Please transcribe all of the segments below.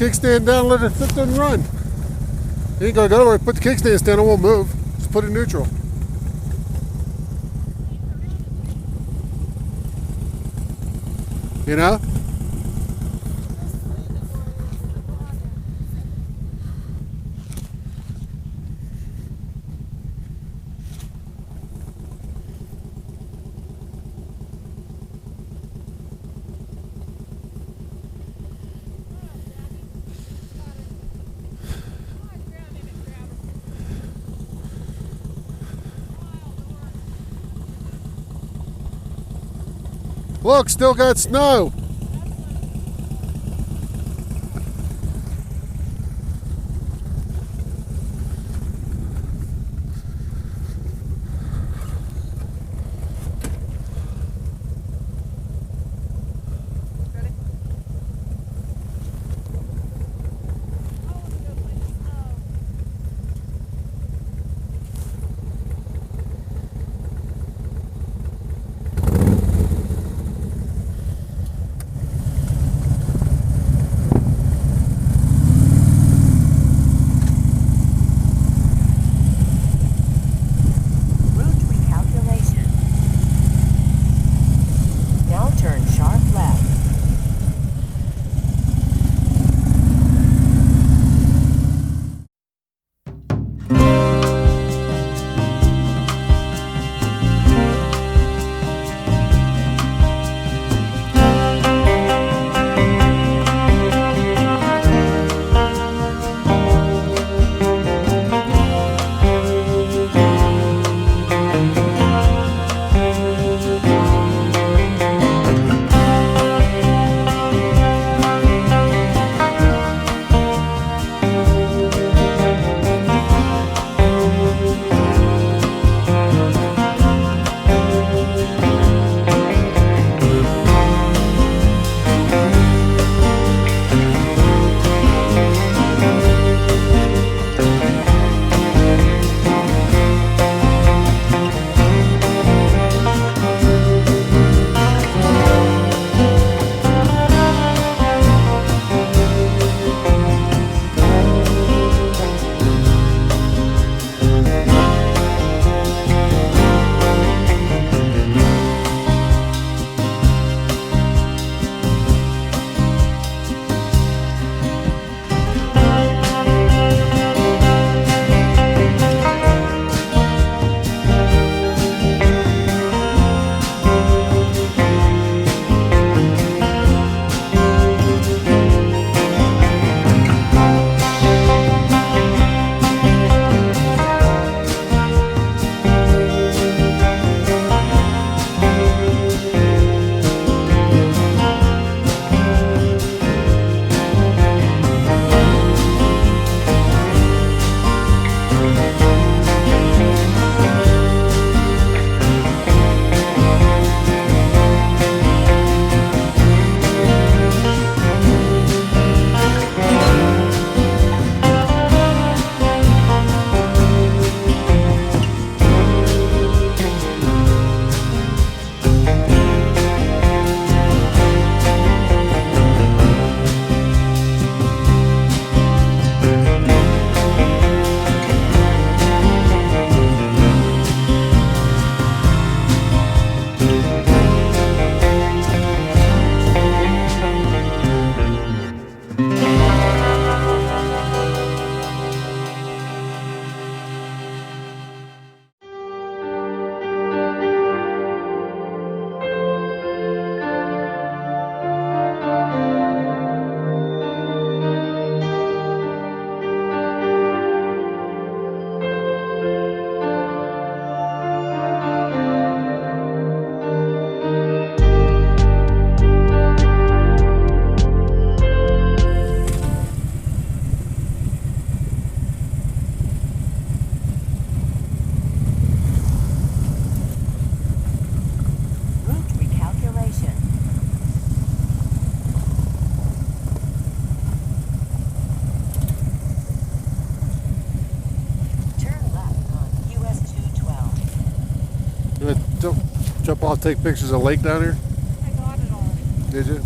kickstand down, let it sit there and run. You ain't gonna go anywhere. Put the kickstand stand, it won't move. Just put it in neutral. You know? Look, still got snow. Jump off, take pictures of the lake down here? I got it all. Did you?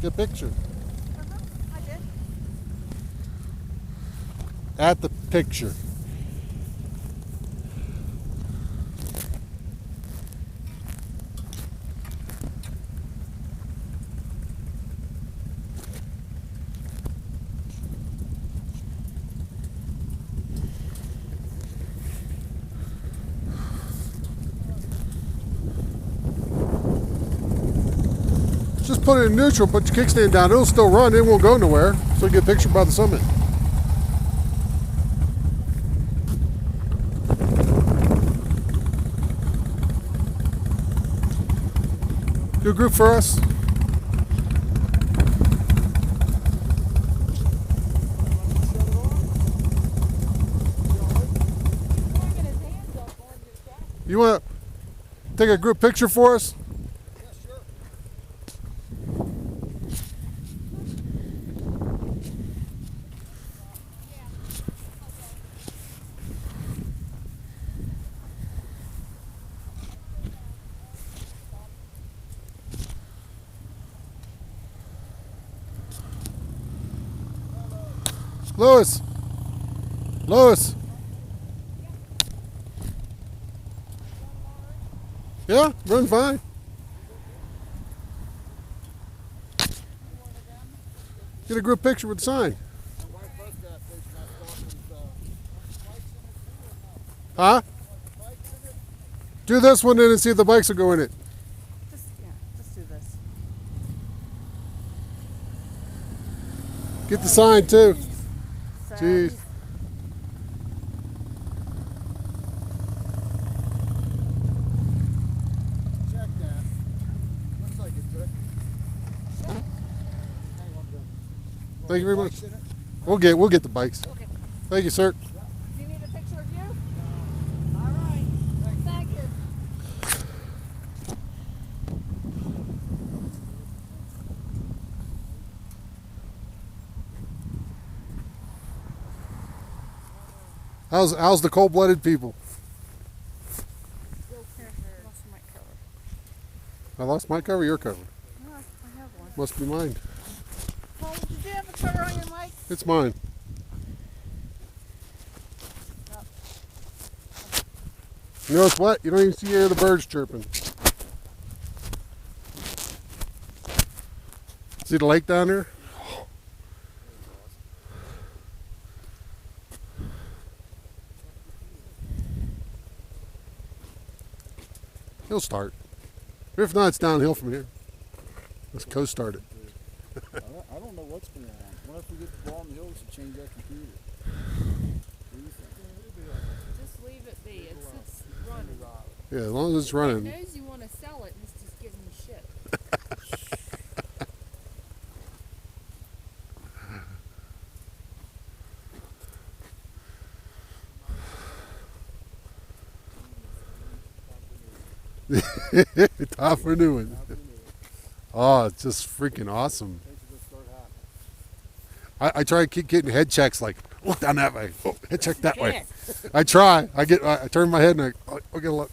Good picture. I did. At the picture. Just put it in neutral, put your kickstand down, it'll still run, it won't go nowhere. So you get a picture by the summit. Do a group for us. You want to take a group picture for us? Lewis. Lewis. Yeah, run fine. Get a group picture with the sign. Huh? Do this one then and see if the bikes will go in it. Let's do this. Get the sign too. Jeez. Check that. Looks like it took. Thank you very much. We'll get the bikes. Okay. Thank you, sir. Do you need a picture of you? All right. Thank you. How's the cold-blooded people? Lost my cover. I lost my cover. Your cover No, I have one. must be mine. Paul, did you have a cover on your mic? It's mine. You know it's what? You don't even see any of the birds chirping. See the lake down there? He'll start. If not, it's downhill from here. Let's coast start it. I don't know what's going on. What if we get the ball in the hill, we should change that computer? Just leave it be. It's running. Yeah, as long as it's It running. knows you want to sell it and it's just giving you shit. Time for a new one. Oh, it's just freaking awesome. I try to keep getting head checks like, look down that way. Oh, head check that way. I try. I turn my head and I get a look.